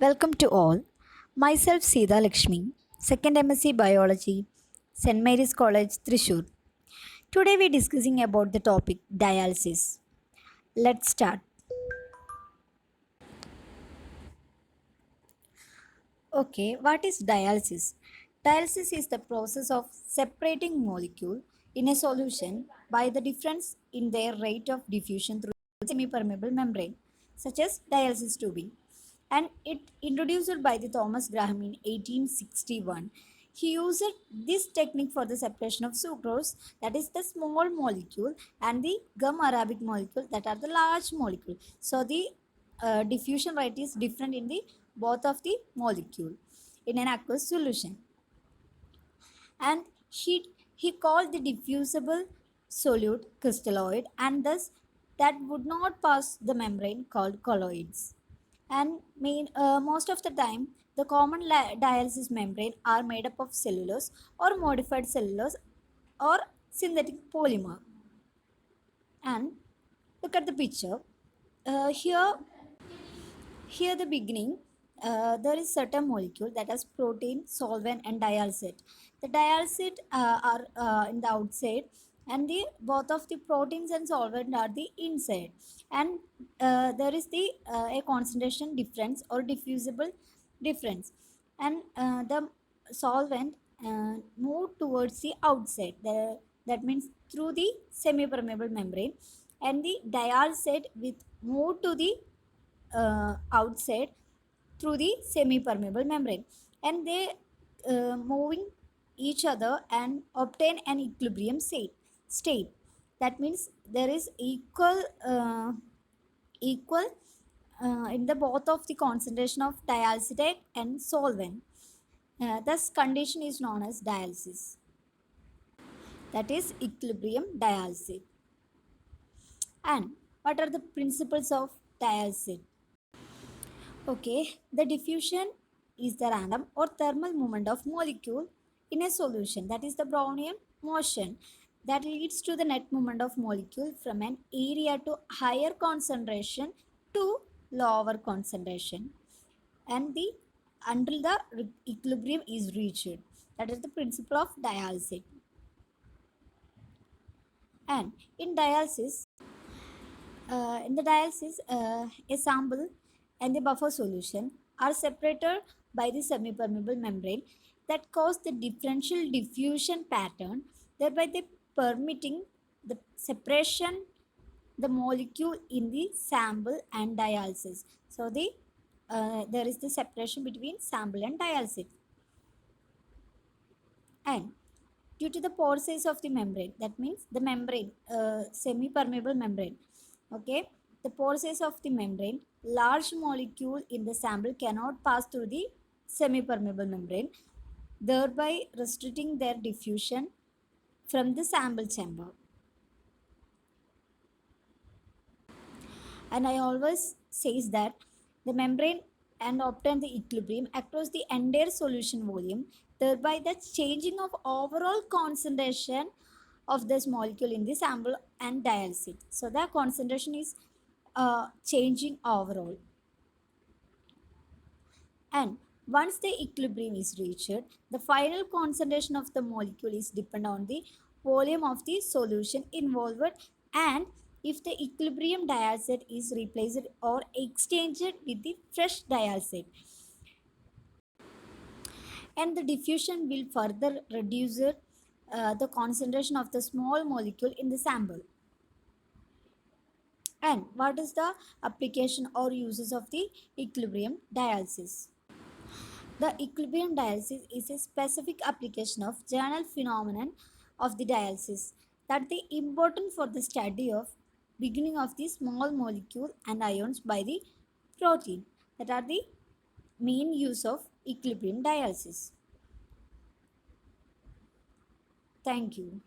Welcome to all. Myself Sita Lakshmi, second MSc Biology, St. Mary's College, Thrissur. Today we are discussing about the topic dialysis. Let's start. Okay, what is dialysis? Dialysis is the process of separating molecule in a solution by the difference in their rate of diffusion through semi-permeable membrane, such as dialysis tubing. And it introduced by the Thomas Graham in 1861. He used this technique for the separation of sucrose, that is the small molecule, and the gum arabic molecule, that are the large molecule. So the diffusion rate is different in the both of the molecule in an aqueous solution. And he called the diffusible solute crystalloid, and thus that would not pass the membrane called colloids. And most of the time the common dialysis membrane are made up of cellulose or modified cellulose or synthetic polymer. And look at the picture. Here the beginning, there is certain molecule that has protein, solvent, and dialysate. The dialysate are in the outside, and the both of the proteins and solvent are the inside. And there is the a concentration difference or diffusible difference, and the solvent move towards the outside. That means through the semi-permeable membrane, and the dialysate with move to the outside through the semi-permeable membrane, and they moving each other and obtain an equilibrium state. That means there is equal in the both of the concentration of dialysate and solvent. Thus condition is known as dialysis, that is equilibrium dialysis. And what are the principles of dialysis? Okay, the diffusion is the random or thermal movement of molecule in a solution, that is the Brownian motion, that leads to the net movement of molecule from an area to higher concentration to lower concentration, and the until the equilibrium is reached. That is the principle of dialysis. And in dialysis, a sample and the buffer solution are separated by the semi-permeable membrane that cause the differential diffusion pattern, thereby they permitting the separation the molecule in the sample and dialysis. So there is the separation between sample and dialysis. And due to the pore size of the membrane, that means the membrane, semi-permeable membrane, okay, the pore size of the membrane, large molecule in the sample cannot pass through the semi-permeable membrane, thereby restricting their diffusion from the sample chamber. And I always says that the membrane and obtain the equilibrium across the entire solution volume, thereby the changing of overall concentration of this molecule in the sample and dialysis. So the concentration is changing overall. And once the equilibrium is reached, the final concentration of the molecule is dependent on the volume of the solution involved, and if the equilibrium dialysate is replaced or exchanged with the fresh dialysate. And the diffusion will further reduce the concentration of the small molecule in the sample. And what is the application or uses of the equilibrium dialysis? The equilibrium dialysis is a specific application of general phenomenon of the dialysis that is important for the study of beginning of the small molecule and ions by the protein, that are the main use of equilibrium dialysis. Thank you.